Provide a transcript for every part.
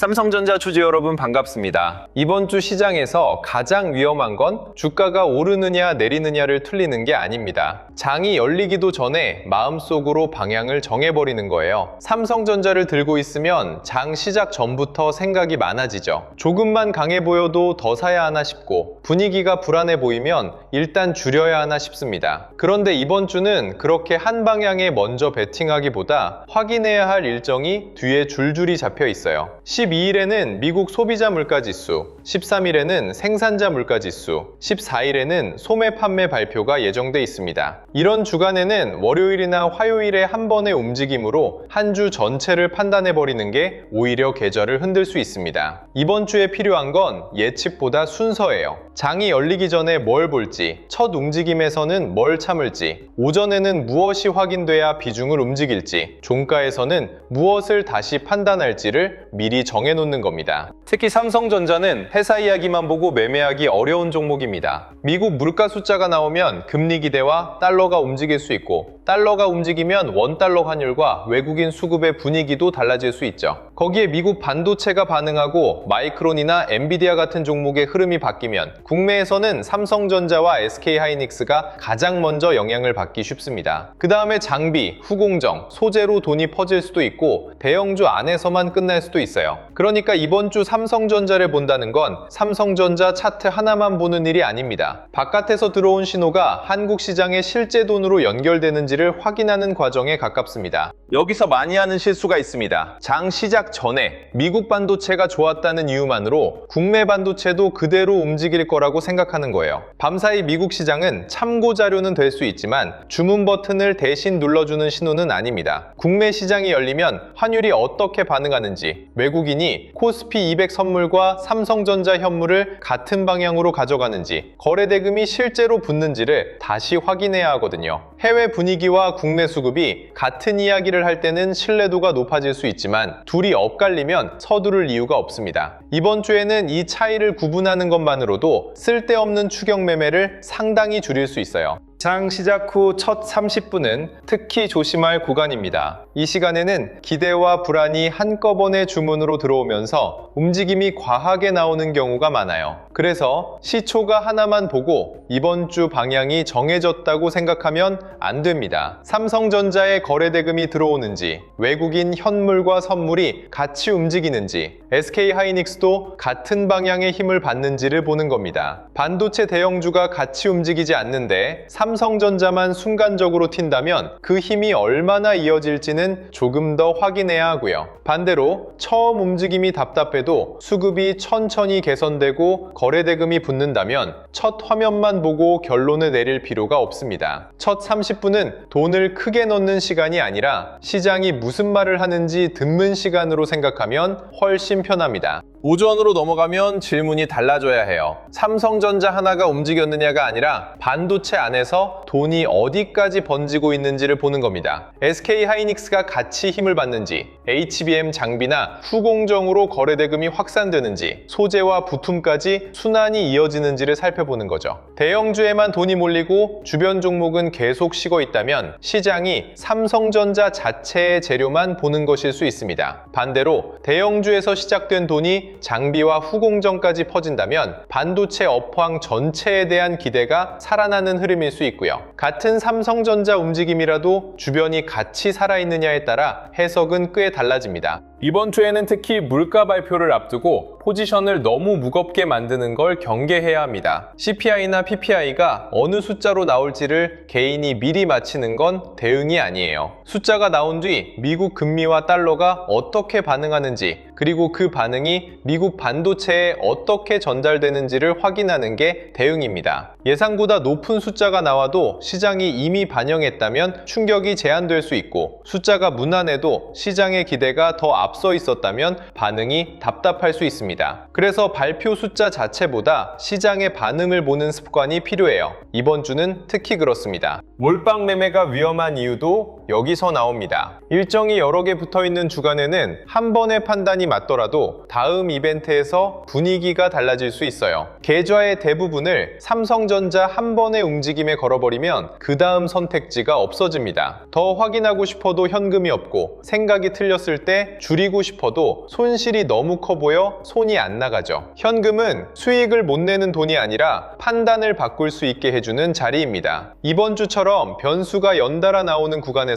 삼성전자 주주 여러분 반갑습니다. 이번 주 시장에서 가장 위험한 건 주가가 오르느냐 내리느냐를 틀리는 게 아닙니다. 장이 열리기도 전에 마음속으로 방향을 정해버리는 거예요. 삼성전자를 들고 있으면 장 시작 전부터 생각이 많아지죠. 조금만 강해 보여도 더 사야 하나 싶고 분위기가 불안해 보이면 일단 줄여야 하나 싶습니다. 그런데 이번 주는 그렇게 한 방향에 먼저 베팅하기보다 확인해야 할 일정이 뒤에 줄줄이 잡혀 있어요. 12일에는 미국 소비자 물가지수, 13일에는 생산자 물가지수, 14일에는 소매 판매 발표가 예정돼 있습니다. 이런 주간에는 월요일이나 화요일에 한 번의 움직임으로 한 주 전체를 판단해버리는 게 오히려 계절을 흔들 수 있습니다. 이번 주에 필요한 건 예측보다 순서예요. 장이 열리기 전에 뭘 볼지, 첫 움직임에서는 뭘 참을지, 오전에는 무엇이 확인돼야 비중을 움직일지, 종가에서는 무엇을 다시 판단할지를 미리 정해놓는 겁니다. 특히 삼성전자는 회사 이야기만 보고 매매하기 어려운 종목입니다. 미국 물가 숫자가 나오면 금리 기대와 달러가 움직일 수 있고, 달러가 움직이면 원달러 환율과 외국인 수급의 분위기도 달라질 수 있죠. 거기에 미국 반도체가 반응하고 마이크론이나 엔비디아 같은 종목의 흐름이 바뀌면 국내에서는 삼성전자와 SK하이닉스가 가장 먼저 영향을 받기 쉽습니다. 그 다음에 장비, 후공정, 소재로 돈이 퍼질 수도 있고 대형주 안에서만 끝날 수도 있어요. 그러니까 이번 주 삼성전자를 본다는 건 삼성전자 차트 하나만 보는 일이 아닙니다. 바깥에서 들어온 신호가 한국 시장의 실제 돈으로 연결되는지를 확인하는 과정에 가깝습니다. 여기서 많이 하는 실수가 있습니다. 장 시작 전에 미국 반도체가 좋았다는 이유만으로 국내 반도체도 그대로 움직일 거라고 생각하는 거예요. 밤사이 미국 시장은 참고 자료는 될 수 있지만 주문 버튼을 대신 눌러주는 신호는 아닙니다. 국내 시장이 열리면 환율이 어떻게 반응하는지, 외국인이 코스피 200 선물과 삼성전자 현물을 같은 방향으로 가져가는지, 거래 대금이 실제로 붙는지를 다시 확인해야 하거든요. 해외 분위기와 국내 수급이 같은 이야기를 할 때는 신뢰도가 높아질 수 있지만 둘이 엇갈리면 서두를 이유가 없습니다. 이번 주에는 이 차이를 구분하는 것만으로도 쓸데없는 추격 매매를 상당히 줄일 수 있어요. 장 시작 후 첫 30분은 특히 조심할 구간입니다. 이 시간에는 기대와 불안이 한꺼번에 주문으로 들어오면서 움직임이 과하게 나오는 경우가 많아요. 그래서 시초가 하나만 보고 이번 주 방향이 정해졌다고 생각하면 안 됩니다. 삼성전자의 거래 대금이 들어오는지, 외국인 현물과 선물이 같이 움직이는지, SK하이닉스도 같은 방향의 힘을 받는지를 보는 겁니다. 반도체 대형주가 같이 움직이지 않는데 삼성전자만 순간적으로 튄다면 그 힘이 얼마나 이어질지는 조금 더 확인해야 하고요. 반대로 처음 움직임이 답답해도 수급이 천천히 개선되고 거래대금이 붙는다면 첫 화면만 보고 결론을 내릴 필요가 없습니다. 첫 30분은 돈을 크게 넣는 시간이 아니라 시장이 무슨 말을 하는지 듣는 시간으로 생각하면 훨씬 편합니다. 오전으로 넘어가면 질문이 달라져야 해요. 삼성전자 하나가 움직였느냐가 아니라 반도체 안에서 돈이 어디까지 번지고 있는지를 보는 겁니다. SK하이닉스가 같이 힘을 받는지, HBM 장비나 후공정으로 거래대금이 확산되는지, 소재와 부품까지 순환이 이어지는지를 살펴보는 거죠. 대형주에만 돈이 몰리고 주변 종목은 계속 식어 있다면 시장이 삼성전자 자체의 재료만 보는 것일 수 있습니다. 반대로 대형주에서 시작된 돈이 장비와 후공정까지 퍼진다면 반도체 업황 전체에 대한 기대가 살아나는 흐름일 수 있고요. 같은 삼성전자 움직임이라도 주변이 같이 살아있느냐에 따라 해석은 꽤 달라집니다. 이번 주에는 특히 물가 발표를 앞두고 포지션을 너무 무겁게 만드는 걸 경계해야 합니다. CPI나 PPI가 어느 숫자로 나올지를 개인이 미리 맞히는 건 대응이 아니에요. 숫자가 나온 뒤 미국 금리와 달러가 어떻게 반응하는지, 그리고 그 반응이 미국 반도체에 어떻게 전달되는지를 확인하는 게 대응입니다. 예상보다 높은 숫자가 나와도 시장이 이미 반영했다면 충격이 제한될 수 있고, 숫자가 무난해도 시장의 기대가 더 앞서 있었다면 반응이 답답할 수 있습니다. 그래서 발표 숫자 자체보다 시장의 반응을 보는 습관이 필요해요. 이번 주는 특히 그렇습니다. 몰빵 매매가 위험한 이유도 여기서 나옵니다. 일정이 여러 개 붙어있는 주간에는 한 번의 판단이 맞더라도 다음 이벤트에서 분위기가 달라질 수 있어요. 계좌의 대부분을 삼성전자 한 번의 움직임에 걸어버리면 그 다음 선택지가 없어집니다. 더 확인하고 싶어도 현금이 없고 생각이 틀렸을 때 줄이고 싶어도 손실이 너무 커 보여 손이 안 나가죠. 현금은 수익을 못 내는 돈이 아니라 판단을 바꿀 수 있게 해주는 자리입니다. 이번 주처럼 변수가 연달아 나오는 구간에서는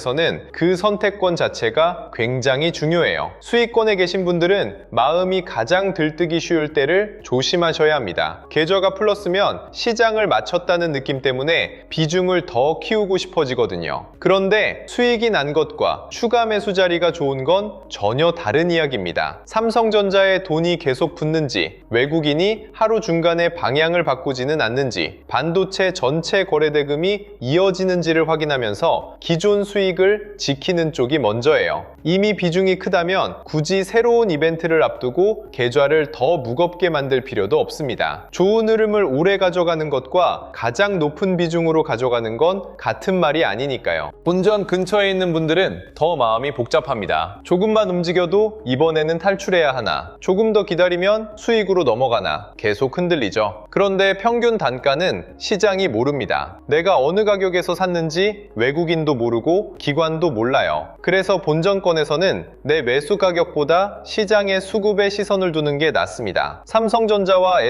그 선택권 자체가 굉장히 중요해요. 수익권에 계신 분들은 마음이 가장 들뜨기 쉬울 때를 조심하셔야 합니다. 계좌가 플러스면 시장을 맞췄다는 느낌 때문에 비중을 더 키우고 싶어지거든요. 그런데 수익이 난 것과 추가 매수 자리가 좋은 건 전혀 다른 이야기입니다. 삼성전자에 돈이 계속 붙는지, 외국인이 하루 중간에 방향을 바꾸지는 않는지, 반도체 전체 거래대금이 이어지는지를 확인하면서 기존 수익을 지키는 쪽이 먼저예요. 이미 비중이 크다면 굳이 새로운 이벤트를 앞두고 계좌를 더 무겁게 만들 필요도 없습니다. 좋은 흐름을 오래 가져가는 것과 가장 높은 비중으로 가져가는 건 같은 말이 아니니까요. 본전 근처에 있는 분들은 더 마음이 복잡합니다. 조금만 움직여도 이번에는 탈출해야 하나, 조금 더 기다리면 수익으로 넘어가나 계속 흔들리죠. 그런데 평균 단가는 시장이 모릅니다. 내가 어느 가격에서 샀는지 외국인도 모르고 기관도 몰라요. 그래서 본전권에서는 내 매수 가격보다 시장의 수급에 시선을 두는 게 낫습니다. 삼성전자와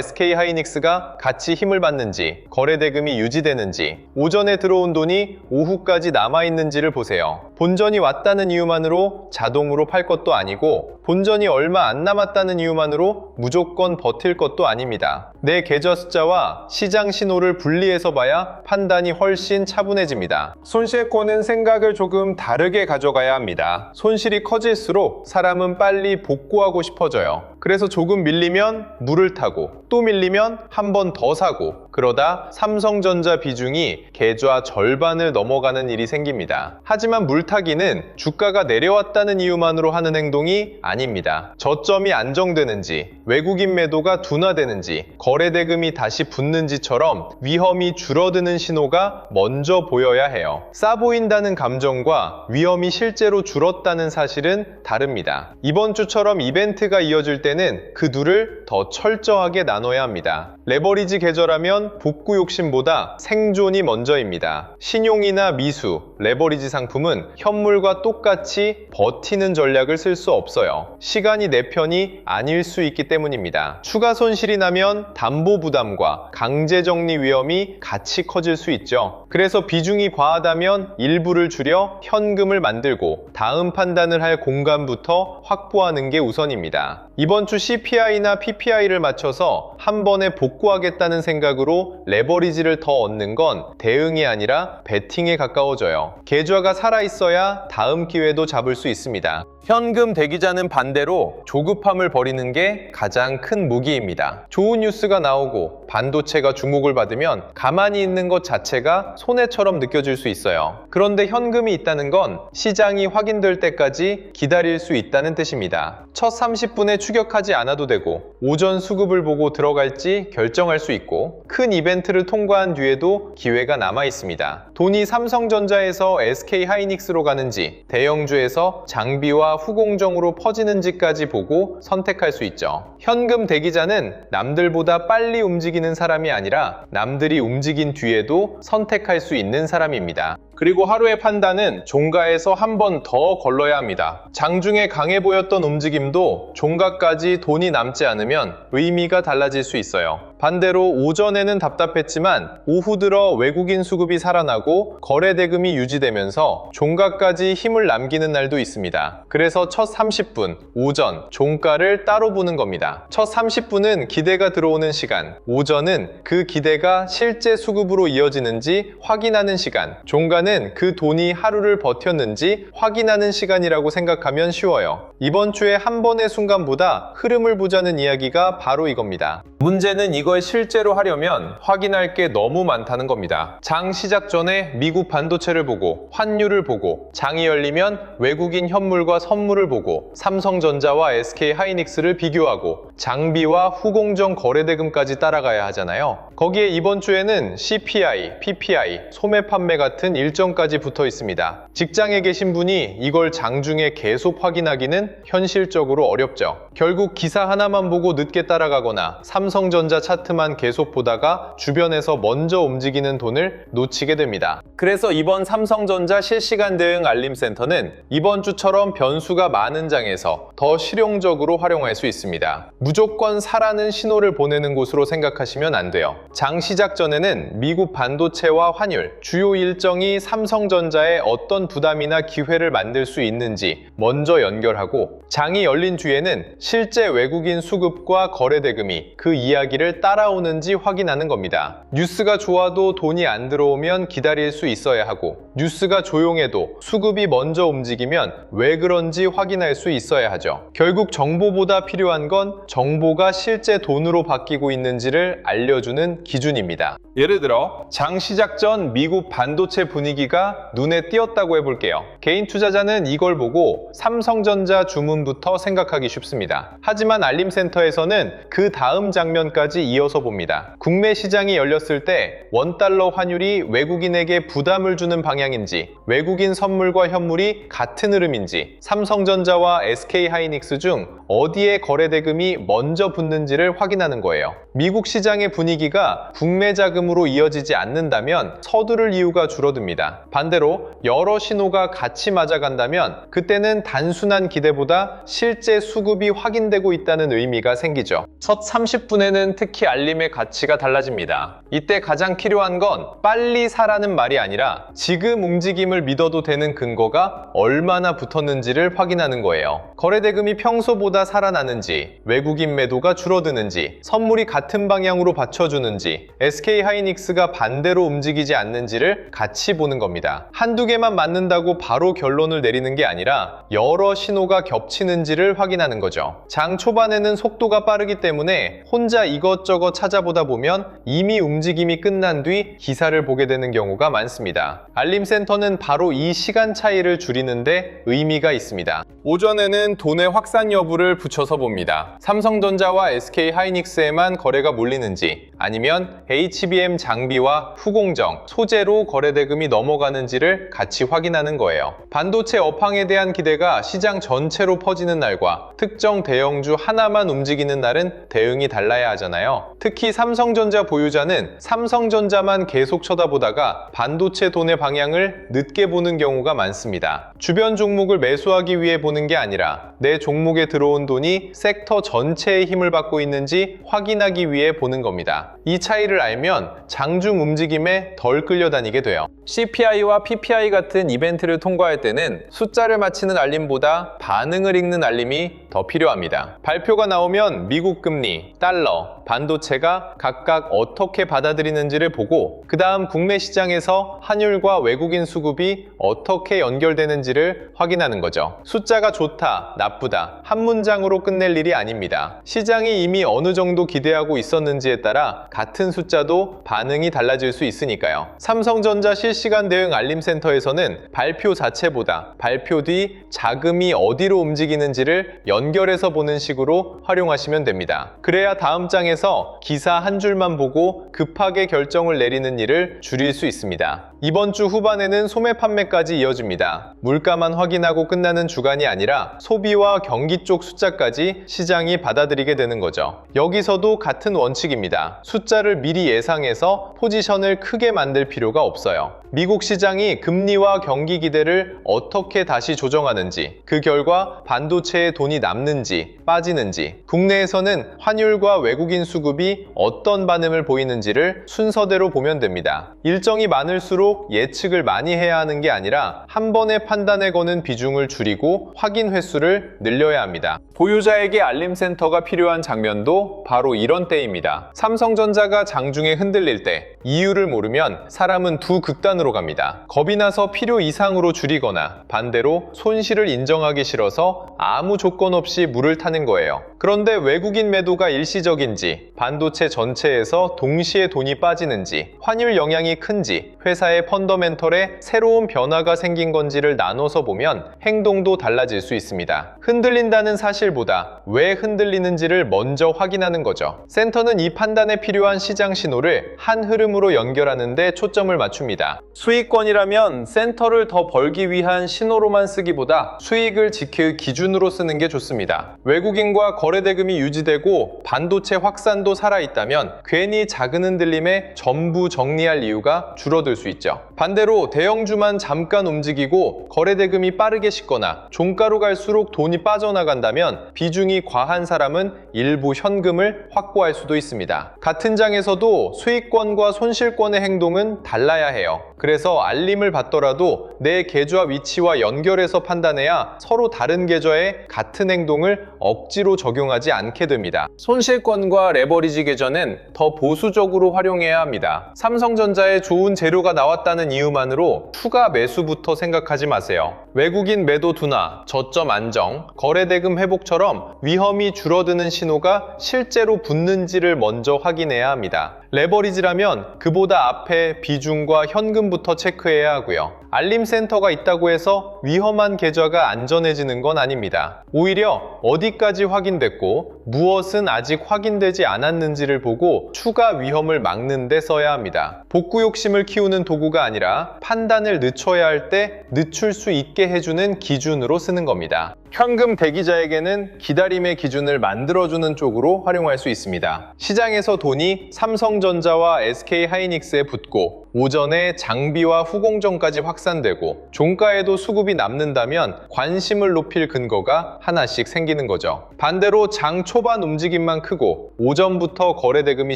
SK하이닉스가 같이 힘을 받는지, 거래대금이 유지되는지, 오전에 들어온 돈이 오후까지 남아있는지를 보세요. 본전이 왔다는 이유만으로 자동으로 팔 것도 아니고 본전이 얼마 안 남았다는 이유만으로 무조건 버틸 것도 아닙니다. 내 계좌 숫자와 시장 신호를 분리해서 봐야 판단이 훨씬 차분해집니다. 손실권은 생각을 조금 다르게 가져가야 합니다. 손실이 커질수록 사람은 빨리 복구하고 싶어져요. 그래서 조금 밀리면 물을 타고 또 밀리면 한 번 더 사고 그러다 삼성전자 비중이 계좌 절반을 넘어가는 일이 생깁니다. 하지만 물타기는 주가가 내려왔다는 이유만으로 하는 행동이 아닙니다. 저점이 안정되는지, 외국인 매도가 둔화되는지, 거래대금이 다시 붙는지처럼 위험이 줄어드는 신호가 먼저 보여야 해요. 싸 보인다는 감정과 위험이 실제로 줄었다는 사실은 다릅니다. 이번 주처럼 이벤트가 이어질 때는 그 둘을 더 철저하게 나눠야 합니다. 레버리지 계좌라면 복구 욕심보다 생존이 먼저입니다. 신용이나 미수, 레버리지 상품은 현물과 똑같이 버티는 전략을 쓸 수 없어요. 시간이 내 편이 아닐 수 있기 때문입니다. 추가 손실이 나면 담보 부담과 강제 정리 위험이 같이 커질 수 있죠. 그래서 비중이 과하다면 일부를 줄여 현금을 만들고 다음 판단을 할 공간부터 확보하는 게 우선입니다. 이번 주 CPI나 PPI를 맞춰서 한 번에 복구하겠다는 생각으로 레버리지를 더 얻는 건 대응이 아니라 베팅에 가까워져요. 계좌가 살아있어야 다음 기회도 잡을 수 있습니다. 현금 대기자는 반대로 조급함을 버리는 게 가장 큰 무기입니다. 좋은 뉴스가 나오고 반도체가 주목을 받으면 가만히 있는 것 자체가 손해처럼 느껴질 수 있어요. 그런데 현금이 있다는 건 시장이 확인될 때까지 기다릴 수 있다는 뜻입니다. 첫 30분에 추격하지 않아도 되고 오전 수급을 보고 들어갈지 결정할 수 있고 큰 이벤트를 통과한 뒤에도 기회가 남아 있습니다. 돈이 삼성전자에서 SK하이닉스로 가는지 대형주에서 장비와 후공정으로 퍼지는지까지 보고 선택할 수 있죠. 현금 대기자는 남들보다 빨리 움직이는 사람이 아니라 남들이 움직인 뒤에도 선택할 수 있는 사람입니다. 그리고 하루의 판단은 종가에서 한 번 더 걸러야 합니다. 장중에 강해 보였던 움직임도 종가까지 돈이 남지 않으면 의미가 달라질 수 있어요. 반대로 오전에는 답답했지만 오후 들어 외국인 수급이 살아나고 거래대금이 유지되면서 종가까지 힘을 남기는 날도 있습니다. 그래서 첫 30분, 오전, 종가를 따로 보는 겁니다. 첫 30분은 기대가 들어오는 시간, 오전은 그 기대가 실제 수급으로 이어지는지 확인하는 시간, 종가는 시간은 그 돈이 하루를 버텼는지 확인하는 시간이라고 생각하면 쉬워요. 이번 주에 한 번의 순간보다 흐름을 보자는 이야기가 바로 이겁니다. 문제는 이걸 실제로 하려면 확인할 게 너무 많다는 겁니다. 장 시작 전에 미국 반도체를 보고 환율을 보고 장이 열리면 외국인 현물과 선물을 보고 삼성전자와 SK하이닉스를 비교하고 장비와 후공정 거래대금까지 따라가야 하잖아요. 거기에 이번 주에는 CPI, PPI, 소매 판매 같은 일정까지 붙어 있습니다. 직장에 계신 분이 이걸 장중에 계속 확인하기는 현실적으로 어렵죠. 결국 기사 하나만 보고 늦게 따라가거나 삼성전자 차트만 계속 보다가 주변에서 먼저 움직이는 돈을 놓치게 됩니다. 그래서 이번 삼성전자 실시간 대응 알림센터는 이번 주처럼 변수가 많은 장에서 더 실용적으로 활용할 수 있습니다. 무조건 사라는 신호를 보내는 곳으로 생각하시면 안 돼요. 장 시작 전에는 미국 반도체와 환율, 주요 일정이 삼성전자에 어떤 부담이나 기회를 만들 수 있는지 먼저 연결하고 장이 열린 뒤에는 실제 외국인 수급과 거래대금이 그 이야기를 따라오는지 확인하는 겁니다. 뉴스가 좋아도 돈이 안 들어오면 기다릴 수 있어야 하고 뉴스가 조용해도 수급이 먼저 움직이면 왜 그런지 확인할 수 있어야 하죠. 결국 정보보다 필요한 건 정보가 실제 돈으로 바뀌고 있는지를 알려주는 기준입니다. 예를 들어 장 시작 전 미국 반도체 분위기가 눈에 띄었다고 해볼게요. 개인 투자자는 이걸 보고 삼성전자 주문부터 생각하기 쉽습니다. 하지만 알림센터에서는 그 다음 장면까지 이어서 봅니다. 국내 시장이 열렸을 때 원달러 환율이 외국인에게 부담을 주는 방향인지, 외국인 선물과 현물이 같은 흐름인지, 삼성전자와 SK하이닉스 중 어디에 거래대금이 먼저 붙는지를 확인하는 거예요. 미국 시장의 분위기가 국내 자금으로 이어지지 않는다면 서두를 이유가 줄어듭니다. 반대로 여러 신호가 같이 맞아간다면 그때는 단순한 기대보다 실제 수급이 확인되고 있다는 의미가 생기죠. 첫 30분에는 특히 알림의 가치가 달라집니다. 이때 가장 필요한 건 빨리 사라는 말이 아니라 지금 움직임을 믿어도 되는 근거가 얼마나 붙었는지를 확인하는 거예요. 거래대금이 평소보다 살아나는지, 외국인 매도가 줄어드는지, 선물이 같은 방향으로 받쳐주는지, SK하이닉스가 반대로 움직이지 않는지를 같이 보는 겁니다. 한두 개만 맞는다고 바로 결론을 내리는 게 아니라 여러 신호가 겹치는지를 확인하는 거죠. 장 초반에는 속도가 빠르기 때문에 혼자 이것저것 찾아보다 보면 이미 움직임이 끝난 뒤 기사를 보게 되는 경우가 많습니다. 알림센터는 바로 이 시간 차이를 줄이는데 의미가 있습니다. 오전에는 돈의 확산 여부를 붙여서 봅니다. 삼성전자와 SK하이닉스에만 거래가 몰리는지 아니면 HBM 장비와 후공정, 소재로 거래대금이 넘어가는지를 같이 확인하는 거예요. 반도체 업황에 대한 기대가 시장 전체로 퍼지는 날과 특정 대형주 하나만 움직이는 날은 대응이 달라야 하잖아요. 특히 삼성전자 보유자는 삼성전자만 계속 쳐다보다가 반도체 돈의 방향을 늦게 보는 경우가 많습니다. 주변 종목을 매수하기 위해 보는 게 아니라 내 종목에 들어온 돈이 섹터 전체의 힘을 받고 있는지 확인하기 위해 보는 겁니다. 이 차이를 알면 장중 움직임에 덜 끌려다니게 돼요. CPI와 PPI 같은 이벤트를 통과할 때는 숫자를 맞히는 알림보다 반응을 읽는 알림이 더 필요합니다. 발표가 나오면 미국 금리, 달러, 반도체가 각각 어떻게 받아들이는지를 보고 그 다음 국내 시장에서 환율과 외국인 수급이 어떻게 연결되는지를 확인하는 거죠. 숫자가 좋다, 나쁘다, 한 문장으로 끝낼 일이 아닙니다. 시장이 이미 어느 정도 기대하고 있었는지에 따라 같은 숫자도 반응이 달라질 수 있으니까요. 삼성전자 실시간 대응 알림센터에서는 발표 자체보다 발표 뒤 자금이 어디로 움직이는지를 연결해서 보는 식으로 활용하시면 됩니다. 그래야 다음 장에서 기사 한 줄만 보고 급하게 결정을 내리는 일을 줄일 수 있습니다. 이번 주 후반에는 소매 판매까지 이어집니다. 물가만 확인하고 끝나는 주간이 아니라 소비와 경기 쪽 숫자까지 시장이 받아들이게 되는 거죠. 여기서도 같은 원칙입니다. 숫자를 미리 예상해서 포지션을 크게 만들 필요가 없어요. 미국 시장이 금리와 경기 기대를 어떻게 다시 조정하는지, 그 결과 반도체에 돈이 남는지 빠지는지, 국내에서는 환율과 외국인 수급이 어떤 반응을 보이는지를 순서대로 보면 됩니다. 일정이 많을수록 예측을 많이 해야 하는 게 아니라 한 번에 판단에 거는 비중을 줄이고 확인 횟수를 늘려야 합니다. 보유자에게 알림센터가 필요한 장면도 바로 이런 때입니다. 삼성전자가 장중에 흔들릴 때 이유를 모르면 사람은 두 극단으로 갑니다. 겁이 나서 필요 이상으로 줄이거나 반대로 손실을 인정하기 싫어서 아무 조건 없이 물을 타는 거예요. 그런데 외국인 매도가 일시적인지, 반도체 전체에서 동시에 돈이 빠지는지, 환율 영향이 큰지, 회사의 펀더멘털에 새로운 변화가 생긴 건지를 나눠서 보면 행동도 달라질 수 있습니다. 흔들린다는 사실보다 왜 흔들리는지를 먼저 확인하는 거죠. 센터는 이 판단에 필요한 시장 신호를 한 흐름으로 연결하는 데 초점을 맞춥니다. 수익권이라면 센터를 더 벌기 위한 신호로만 쓰기보다 수익을 지킬 기준으로 쓰는 게 좋습니다. 외국인과 거래 대금이 유지되고 반도체 확산도 살아있다면 괜히 작은 흔들림에 전부 정리할 이유가 줄어들 수 있죠. 반대로 대형주만 잠깐 움직이고 거래 대금이 빠르게 식거나 종가로 갈수록 돈이 빠져나간다면 비중이 과한 사람은 일부 현금을 확보할 수도 있습니다. 같은 장에서도 수익권과 손실권의 행동은 달라야 해요. 그래서 알림을 받더라도 내 계좌 위치와 연결해서 판단해야 서로 다른 계좌에 같은 행동을 억지로 적용하지 않게 됩니다. 손실권과 레버리지 계좌는 더 보수적으로 활용해야 합니다. 삼성전자에 좋은 재료가 나왔다는 이유만으로 추가 매수부터 생각하지 마세요. 외국인 매도 둔화, 저점 안정, 거래대금 회복처럼 위험이 줄어드는 신호가 실제로 붙는지를 먼저 확인해야 합니다. 레버리지라면 그보다 앞에 비중과 현금부터 체크해야 하고요. 알림센터가 있다고 해서 위험한 계좌가 안전해지는 건 아닙니다. 오히려 어디까지 확인됐고 무엇은 아직 확인되지 않았는지를 보고 추가 위험을 막는 데 써야 합니다. 복구 욕심을 키우는 도구가 아니라 판단을 늦춰야 할 때 늦출 수 있게 해주는 기준으로 쓰는 겁니다. 현금 대기자에게는 기다림의 기준을 만들어주는 쪽으로 활용할 수 있습니다. 시장에서 돈이 삼성전자와 SK하이닉스에 붙고 오전에 장비와 후공정까지 확산되고 종가에도 수급이 남는다면 관심을 높일 근거가 하나씩 생기는 거죠. 반대로 장 초반 움직임만 크고 오전부터 거래 대금이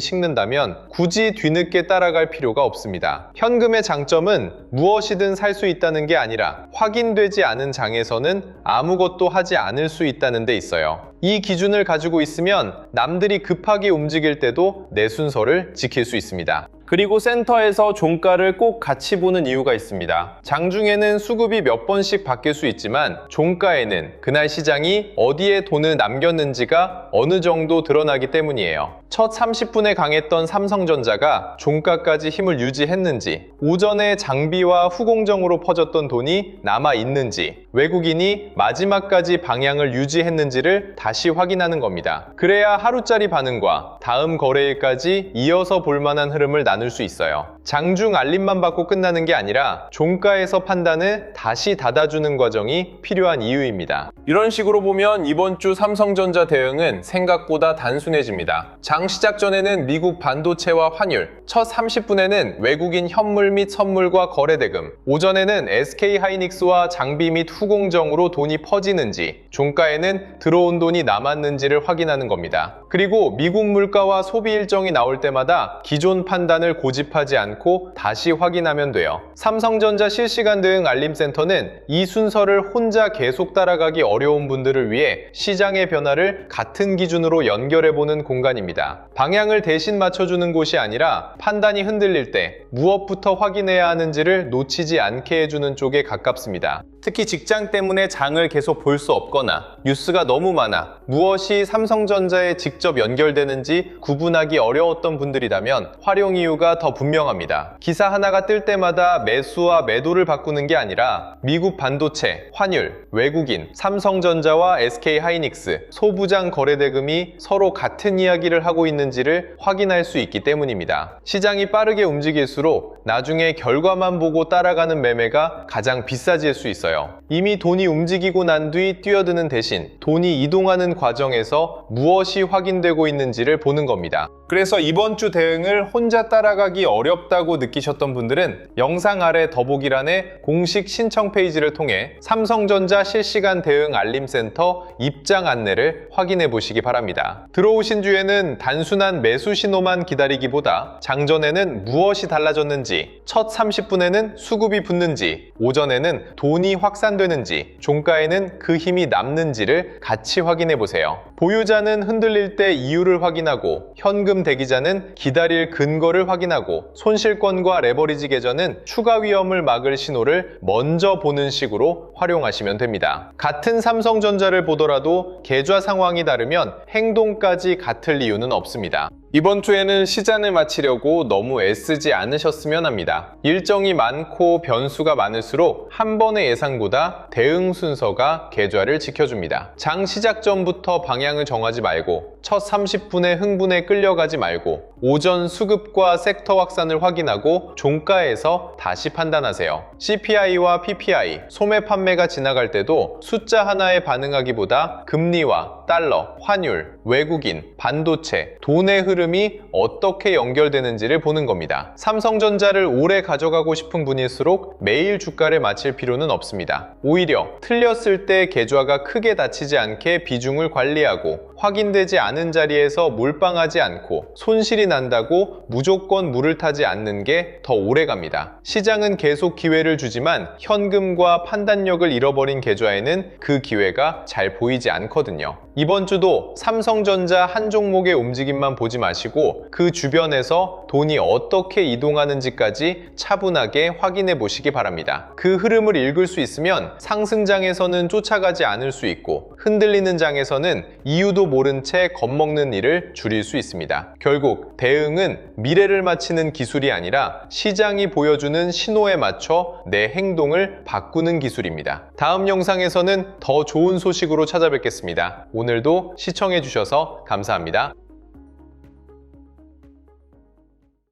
식는다면 굳이 뒤늦게 따라갈 필요가 없습니다. 현금의 장점은 무엇이든 살 수 있다는 게 아니라 확인되지 않은 장에서는 아무것도 하지 않을 수 있다는 데 있어요. 이 기준을 가지고 있으면 남들이 급하게 움직일 때도 내 순서를 지킬 수 있습니다. 그리고 센터에서 종가를 꼭 같이 보는 이유가 있습니다. 장중에는 수급이 몇 번씩 바뀔 수 있지만 종가에는 그날 시장이 어디에 돈을 남겼는지가 어느 정도 드러나기 때문이에요. 첫 30분에 강했던 삼성전자가 종가까지 힘을 유지했는지, 오전에 장비와 후공정으로 퍼졌던 돈이 남아있는지, 외국인이 마지막까지 방향을 유지했는지를 다시 확인하는 겁니다. 그래야 하루짜리 반응과 다음 거래일까지 이어서 볼 만한 흐름을 나눌 수 있어요. 장중 알림만 받고 끝나는 게 아니라 종가에서 판단을 다시 닫아주는 과정이 필요한 이유입니다. 이런 식으로 보면 이번 주 삼성전자 대응은 생각보다 단순해집니다. 장 시작 전에는 미국 반도체와 환율, 첫 30분에는 외국인 현물 및 선물과 거래 대금, 오전에는 SK하이닉스와 장비 및 후공정으로 돈이 퍼지는지, 종가에는 들어온 돈이 남았는지를 확인하는 겁니다. 그리고 미국 물가와 소비 일정이 나올 때마다 기존 판단을 고집하지 않고 다시 확인하면 돼요. 삼성전자 실시간 대응 알림센터는 이 순서를 혼자 계속 따라가기 어려운 분들을 위해 시장의 변화를 같은 기준으로 연결해보는 공간입니다. 방향을 대신 맞춰주는 곳이 아니라 판단이 흔들릴 때 무엇부터 확인해야 하는지를 놓치지 않게 해주는 쪽에 가깝습니다. 특히 직장 때문에 장을 계속 볼 수 없거나 뉴스가 너무 많아 무엇이 삼성전자에 직접 연결되는지 구분하기 어려웠던 분들이라면 활용 이유가 더 분명합니다. 기사 하나가 뜰 때마다 매수와 매도를 바꾸는 게 아니라 미국 반도체, 환율, 외국인, 삼성전자와 SK하이닉스, 소부장 거래대금이 서로 같은 이야기를 하고 있는지를 확인할 수 있기 때문입니다. 시장이 빠르게 움직일수록 나중에 결과만 보고 따라가는 매매가 가장 비싸질 수 있어요. 이미 돈이 움직이고 난 뒤 뛰어드는 대신 돈이 이동하는 과정에서 무엇이 확인되고 있는지를 보는 겁니다. 그래서 이번 주 대응을 혼자 따라가기 어렵다고 느끼셨던 분들은 영상 아래 더보기란에 공식 신청 페이지를 통해 삼성전자 실시간 대응 알림센터 입장 안내를 확인해 보시기 바랍니다. 들어오신 주에는 단순한 매수 신호만 기다리기보다 장전에는 무엇이 달라졌는지, 첫 30분에는 수급이 붙는지, 오전에는 돈이 확산되는지, 종가에는 그 힘이 남는지를 같이 확인해 보세요. 보유자는 흔들릴 때 이유를 확인하고, 현금 대기자는 기다릴 근거를 확인하고, 손실권과 레버리지 계좌는 추가 위험을 막을 신호를 먼저 보는 식으로 활용하시면 됩니다. 같은 삼성전자를 보더라도 계좌 상황이 다르면 행동까지 같을 이유는 없습니다. 이번 주에는 시장을 마치려고 너무 애쓰지 않으셨으면 합니다. 일정이 많고 변수가 많을수록 한 번의 예상보다 대응 순서가 계좌를 지켜줍니다. 장 시작 전부터 방향을 정하지 말고, 첫 30분의 흥분에 끌려가지 말고, 오전 수급과 섹터 확산을 확인하고 종가에서 다시 판단하세요. CPI와 PPI, 소매 판매가 지나갈 때도 숫자 하나에 반응하기보다 금리와 달러, 환율, 외국인, 반도체, 돈의 흐름이 어떻게 연결되는지를 보는 겁니다. 삼성전자를 오래 가져가고 싶은 분일수록 매일 주가를 맞힐 필요는 없습니다. 오히려 틀렸을 때 계좌가 크게 다치지 않게 비중을 관리하고, 확인되지 않은 자리에서 몰빵하지 않고, 손실이 난다고 무조건 물을 타지 않는 게 더 오래 갑니다. 시장은 계속 기회를 주지만 현금과 판단력을 잃어버린 계좌에는 그 기회가 잘 보이지 않거든요. 이번 주도 삼성전자 한 종목의 움직임만 보지 마시고 그 주변에서 돈이 어떻게 이동하는지까지 차분하게 확인해 보시기 바랍니다. 그 흐름을 읽을 수 있으면 상승장에서는 쫓아가지 않을 수 있고, 흔들리는 장에서는 이유도 모른 채 겁먹는 일을 줄일 수 있습니다. 결국 대응은 미래를 맞히는 기술이 아니라 시장이 보여주는 신호에 맞춰 내 행동을 바꾸는 기술입니다. 다음 영상에서는 더 좋은 소식으로 찾아뵙겠습니다. 오늘도 시청해 주셔서 감사합니다.